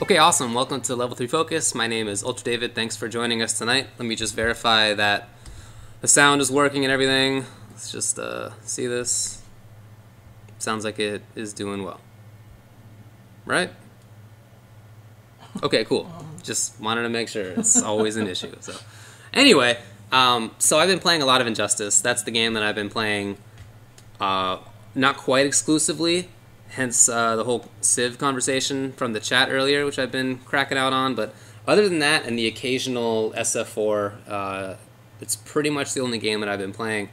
Okay, awesome. Welcome to Level 3 Focus. My name is Ultra David. Thanks for joining us tonight. Let me just verify that the sound is working and everything. Let's just see this. Sounds like it is doing well. Right? Okay, cool. Just wanted to make sure. It's always an issue. So, anyway, so I've been playing a lot of Injustice. That's the game that I've been playing not quite exclusively. Hence the whole Civ conversation from the chat earlier, which I've been cracking out on. But other than that and the occasional SF4, it's pretty much the only game that I've been playing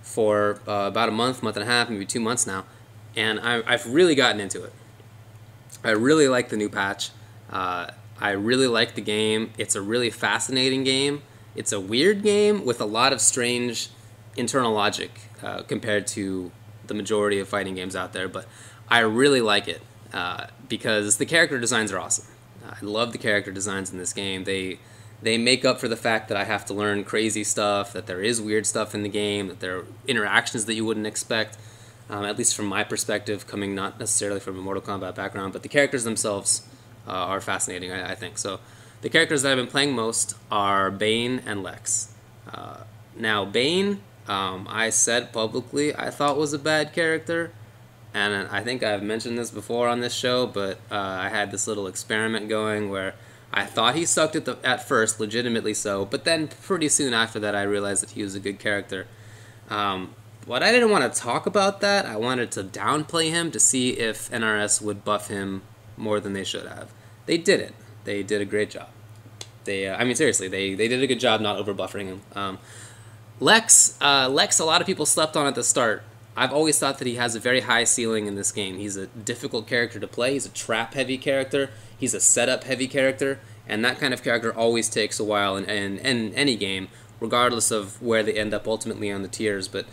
for about a month and a half, maybe 2 months now. And I've really gotten into it. I really like the new patch. I really like the game. It's a really fascinating game. It's a weird game with a lot of strange internal logic compared to the majority of fighting games out there. But I really like it because the character designs are awesome. I love the character designs in this game. They make up for the fact that I have to learn crazy stuff, that there is weird stuff in the game, that there are interactions that you wouldn't expect, at least from my perspective, coming not necessarily from a Mortal Kombat background, but the characters themselves are fascinating, I think. So the characters that I've been playing most are Bane and Lex. Now, Bane, I said publicly I thought was a bad character. And I think I've mentioned this before on this show, but I had this little experiment going where I thought he sucked at first, legitimately so, but then pretty soon after that I realized that he was a good character. But I didn't want to talk about that. I wanted to downplay him to see if NRS would buff him more than they should have. They didn't. They did a great job. I mean, seriously, they did a good job not over-buffering him. Lex, a lot of people slept on at the start. I've always thought that he has a very high ceiling in this game. He's a difficult character to play. He's a trap-heavy character. He's a setup-heavy character. And that kind of character always takes a while in any game, regardless of where they end up ultimately on the tiers. But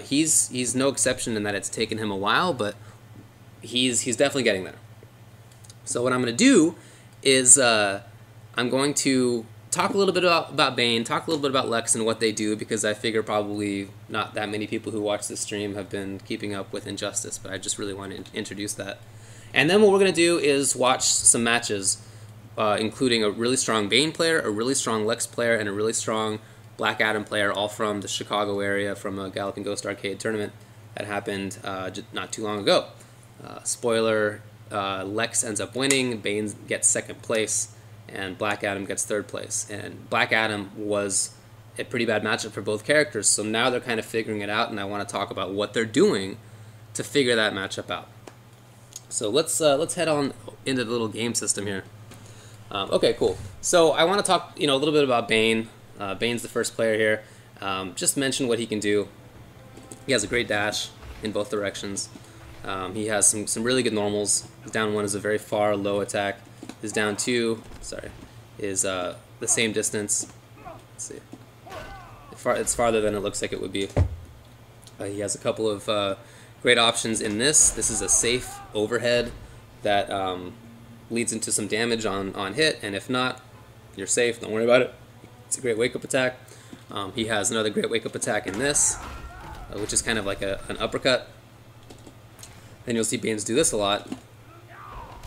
he's no exception in that it's taken him a while, but he's definitely getting there. So what I'm going to do is I'm going to talk a little bit about Bane, talk a little bit about Lex and what they do, because I figure probably not that many people who watch this stream have been keeping up with Injustice, but I just really want to introduce that. And then what we're going to do is watch some matches, including a really strong Bane player, a really strong Lex player, and a really strong Black Adam player, all from the Chicago area from a Gallic and Ghost Arcade tournament that happened not too long ago. Spoiler, Lex ends up winning, Bane gets second place, and Black Adam gets third place. And Black Adam was a pretty bad matchup for both characters, so now they're kind of figuring it out, and I want to talk about what they're doing to figure that matchup out. So let's head on into the little game system here. Okay, cool. So I want to talk a little bit about Bane. Bane's the first player here. Just mention what he can do. He has a great dash in both directions. He has some really good normals. His down one is a very far low attack. His down two, is the same distance. Let's see. It's farther than it looks like it would be. He has a couple of great options in this. This is a safe overhead that leads into some damage on hit, and if not, you're safe. Don't worry about it. It's a great wake-up attack. He has another great wake-up attack in this, which is kind of like an uppercut. Then you'll see Bane's do this a lot.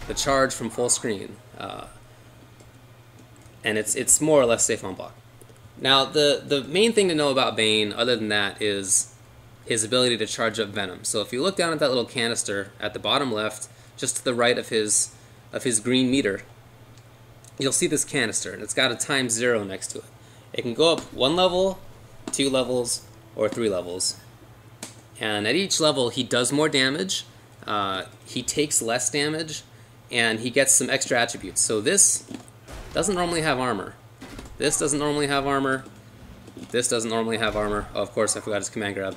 The charge from full screen, and it's more or less safe on block. Now the main thing to know about Bane, other than that, is his ability to charge up Venom. So if you look down at that little canister at the bottom left, just to the right of his green meter, you'll see this canister, and it's got a ×0 next to it. It can go up 1 level, 2 levels, or 3 levels. And at each level, he does more damage, he takes less damage, and he gets some extra attributes. So this doesn't normally have armor. This doesn't normally have armor. This doesn't normally have armor. Oh, of course, I forgot his command grab.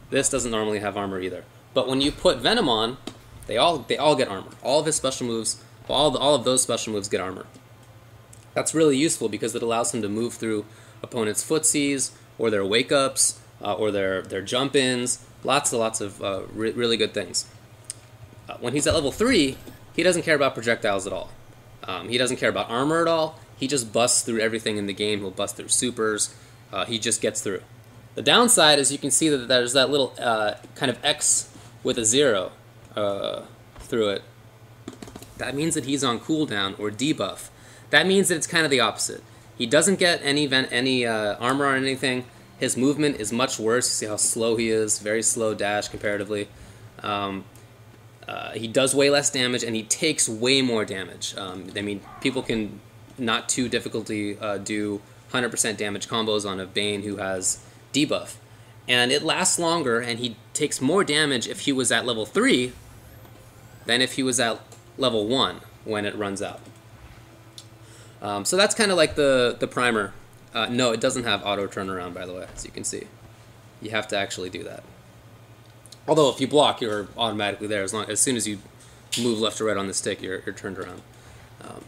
This doesn't normally have armor either. But when you put Venom on, they all get armor. All of his special moves, all of those special moves get armor. That's really useful because it allows him to move through opponents' footsies, or their wake-ups, or their jump-ins. Lots and lots of really good things. When he's at level 3, he doesn't care about projectiles at all. He doesn't care about armor at all. He just busts through everything in the game. He'll bust through supers. He just gets through. The downside is you can see that there's that little kind of X with a 0 through it. that means that he's on cooldown or debuff. That means that it's kind of the opposite. He doesn't get any armor on anything. His movement is much worse. You see how slow he is, very slow dash comparatively. He does way less damage, and he takes way more damage. I mean, people can not too difficultly do 100% damage combos on a Bane who has debuff. And it lasts longer, and he takes more damage if he was at level 3 than if he was at level 1 when it runs out. So that's kind of like the primer. No, it doesn't have auto turnaround, by the way, as you can see. You have to actually do that. Although if you block, you're automatically there. As soon as you move left or right on the stick, you're turned around.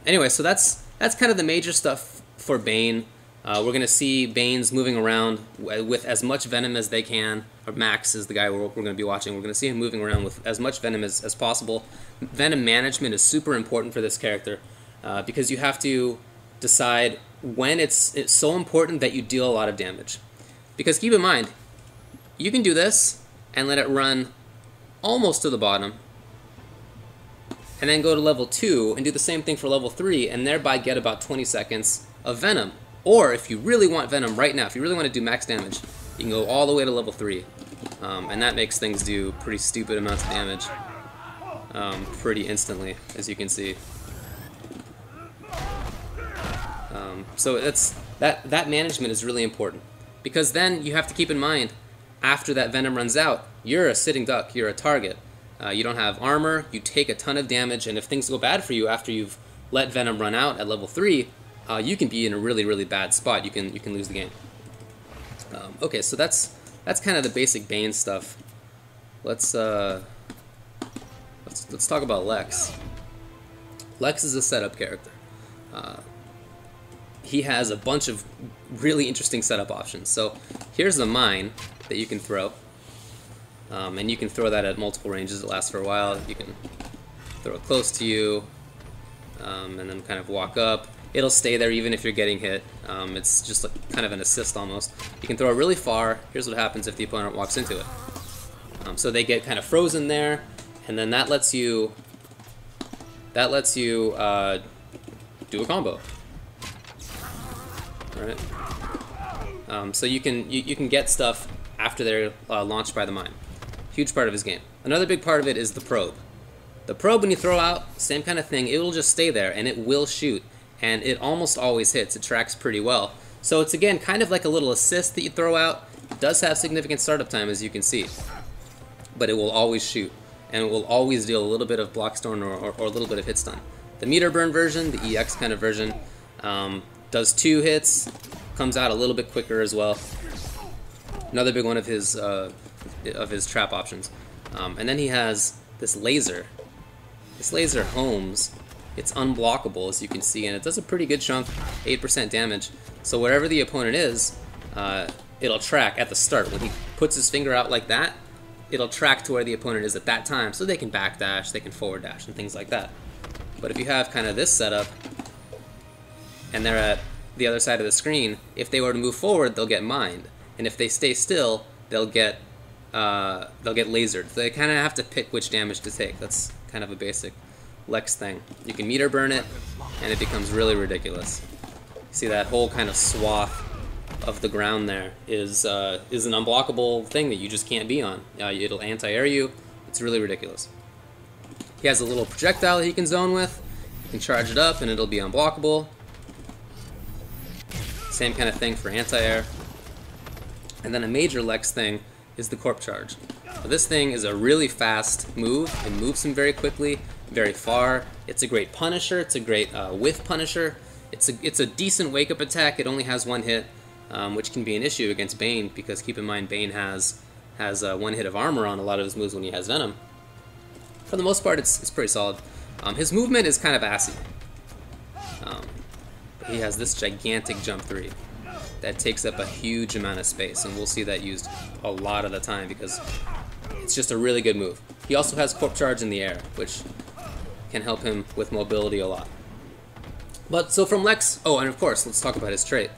Anyway, so that's kind of the major stuff for Bane. We're going to see Banes moving around with as much venom as they can. Or Max is the guy we're going to be watching. We're going to see him moving around with as much venom as possible. Venom management is super important for this character because you have to decide when it's so important that you deal a lot of damage. Because keep in mind, you can do this and let it run almost to the bottom, and then go to level 2 and do the same thing for level 3, and thereby get about 20 seconds of venom. Or if you really want venom right now, if you really want to do max damage, you can go all the way to level 3, and that makes things do pretty stupid amounts of damage pretty instantly, as you can see. So that management is really important, because then you have to keep in mind, after that venom runs out, you're a sitting duck, you're a target. You don't have armor, you take a ton of damage, and if things go bad for you after you've let venom run out at level 3, you can be in a really, really bad spot. You can lose the game. Okay, so that's kind of the basic Bane stuff. Let's talk about Lex. Lex is a setup character. He has a bunch of really interesting setup options. So here's the mine that you can throw. And you can throw that at multiple ranges. It lasts for a while. You can throw it close to you, and then kind of walk up. It'll stay there even if you're getting hit. It's just like kind of an assist almost. You can throw it really far. Here's what happens if the opponent walks into it. So they get kind of frozen there, and then that lets you do a combo. All right. So you can get stuff after they're launched by the mine. Huge part of his game. Another big part of it is the probe. The probe, when you throw out, same kind of thing, it will just stay there and it will shoot. And it almost always hits. It tracks pretty well. So it's, again, kind of like a little assist that you throw out. It does have significant startup time, as you can see. But it will always shoot. And it will always deal a little bit of block stun or a little bit of hit stun. The meter burn version, the EX kind of version, does 2 hits. Comes out a little bit quicker as well. Another big one of his trap options. And then he has this laser. This laser homes. It's unblockable, as you can see, and it does a pretty good chunk, 8% damage. So wherever the opponent is, it'll track at the start. When he puts his finger out like that, it'll track to where the opponent is at that time, so they can backdash, they can forward dash, and things like that. But if you have kind of this setup, and they're at the other side of the screen, if they were to move forward, they'll get mined. And if they stay still, they'll get lasered. So they kind of have to pick which damage to take. That's kind of a basic Lex thing. You can meter burn it, and it becomes really ridiculous. See that whole kind of swath of the ground there is an unblockable thing that you just can't be on. It'll anti-air you. It's really ridiculous. He has a little projectile that he can zone with. You can charge it up, and it'll be unblockable. Same kind of thing for anti-air. And then a major Lex thing is the corp charge. Now, this thing is a really fast move. It moves him very quickly, very far. It's a great punisher. It's a great whiff punisher. It's a decent wake-up attack. It only has 1 hit, which can be an issue against Bane, because keep in mind Bane has 1 hit of armor on a lot of his moves when he has Venom. For the most part, it's pretty solid. His movement is kind of assy. He has this gigantic jump 3 that takes up a huge amount of space, and we'll see that used a lot of the time because it's just a really good move. He also has corp charge in the air, which can help him with mobility a lot. But so from Lex, oh, and of course, let's talk about his trait.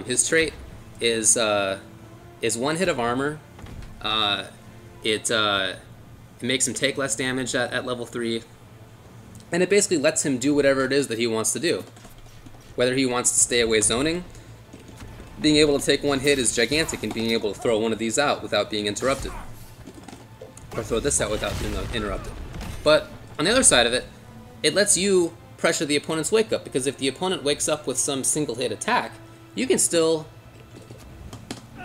His trait is 1 hit of armor. It makes him take less damage at level 3. And it basically lets him do whatever it is that he wants to do. Whether he wants to stay away zoning, being able to take one hit is gigantic, and being able to throw one of these out without being interrupted. Or throw this out without being interrupted. But on the other side of it, it lets you pressure the opponent's wake up, because if the opponent wakes up with some single hit attack, you can still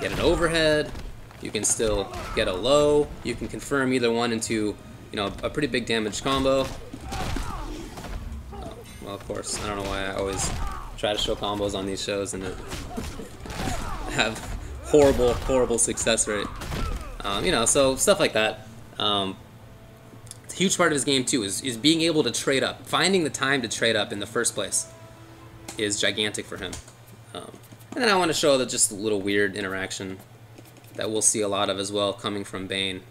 get an overhead, you can still get a low, you can confirm either one into, you know, a pretty big damage combo. Oh, well, of course, I don't know why I always try to show combos on these shows and have horrible, horrible success rate. You know, so stuff like that. It's a huge part of his game too, is being able to trade up. Finding the time to trade up in the first place is gigantic for him. And then I want to show that just a little weird interaction that we'll see a lot of as well coming from Bane.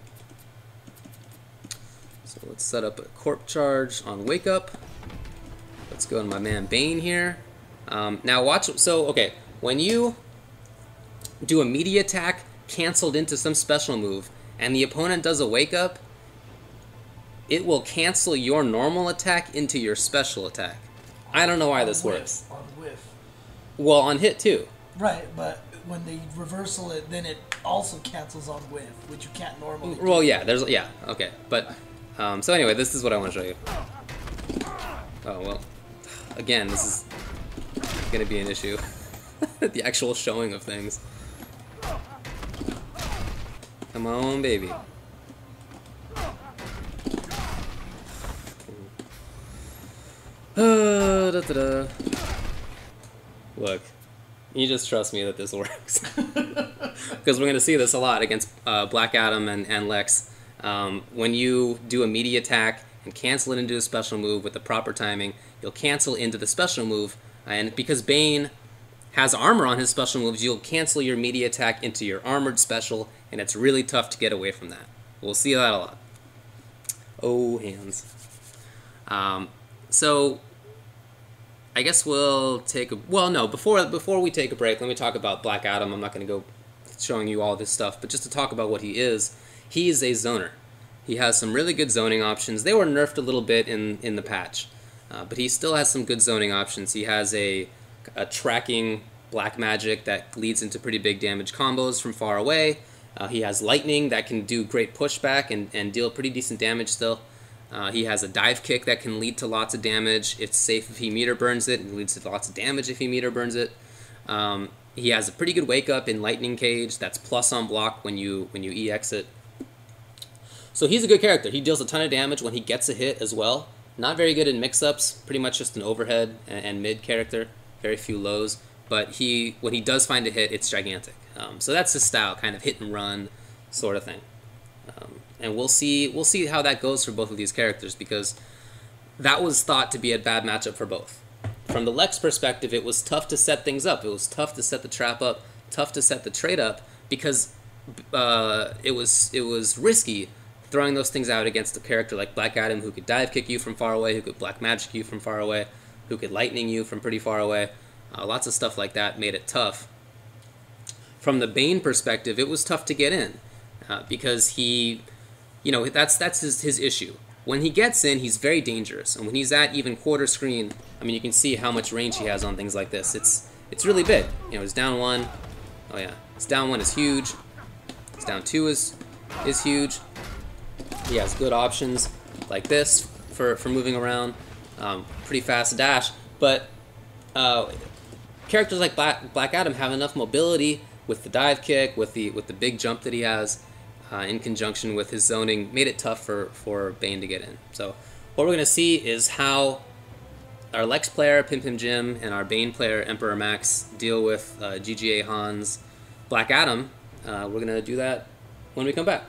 So let's set up a corp charge on wake up. Let's go to my man Bane here. Now watch, so okay, when you do a media attack canceled into some special move and the opponent does a wake up, it will cancel your normal attack into your special attack. I don't know why this works. On whiff. Well, on hit too. Right, but when they reversal it, then it also cancels on whiff, which you can't normally do. Well, yeah, there's, yeah, okay. But, so anyway, this is what I want to show you. Oh, well, again, this is going to be an issue. The actual showing of things. Come on, baby. Look, you just trust me that this works. Because we're going to see this a lot against Black Adam and Lex. When you do a media attack and cancel it into a special move with the proper timing, you'll cancel into the special move. And because Bane has armor on his special moves, you'll cancel your media attack into your armored special, and it's really tough to get away from that. We'll see that a lot. Oh, hands. So I guess we'll take a, well, no, before we take a break, let me talk about Black Adam. I'm not going to go showing you all this stuff, but just to talk about what he is a zoner. He has some really good zoning options. They were nerfed a little bit in the patch, but he still has some good zoning options. He has a tracking black magic that leads into pretty big damage combos from far away. He has lightning that can do great pushback and deal pretty decent damage still. He has a dive kick that can lead to lots of damage. It's safe if he meter burns it, and it leads to lots of damage if he meter burns it. He has a pretty good wake up in Lightning Cage that's plus on block when you EX it. So he's a good character. He deals a ton of damage when he gets a hit as well. Not very good in mix-ups, pretty much just an overhead and mid character, very few lows. But when he does find a hit, it's gigantic. So that's his style, kind of hit and run sort of thing. And we'll see how that goes for both of these characters, because that was thought to be a bad matchup for both. From the Lex perspective, it was tough to set things up. It was tough to set the trap up, tough to set the trade up, because it was risky throwing those things out against a character like Black Adam, who could dive kick you from far away, who could black magic you from far away, who could lightning you from pretty far away. Lots of stuff like that made it tough. From the Bane perspective, it was tough to get in, because he, you know, that's his issue. When he gets in, he's very dangerous, and when he's at even quarter screen, I mean, you can see how much range he has on things like this. It's really big. You know, his down one, oh yeah, his down one is huge. His down two is huge. He has good options like this for moving around, pretty fast dash. But characters like Black Adam have enough mobility with the dive kick, with the big jump that he has, in conjunction with his zoning, made it tough for Bane to get in. So what we're going to see is how our Lex player, Pimpimjim, and our Bane player, Emperor Max, deal with GGA Han's Black Adam. We're going to do that when we come back.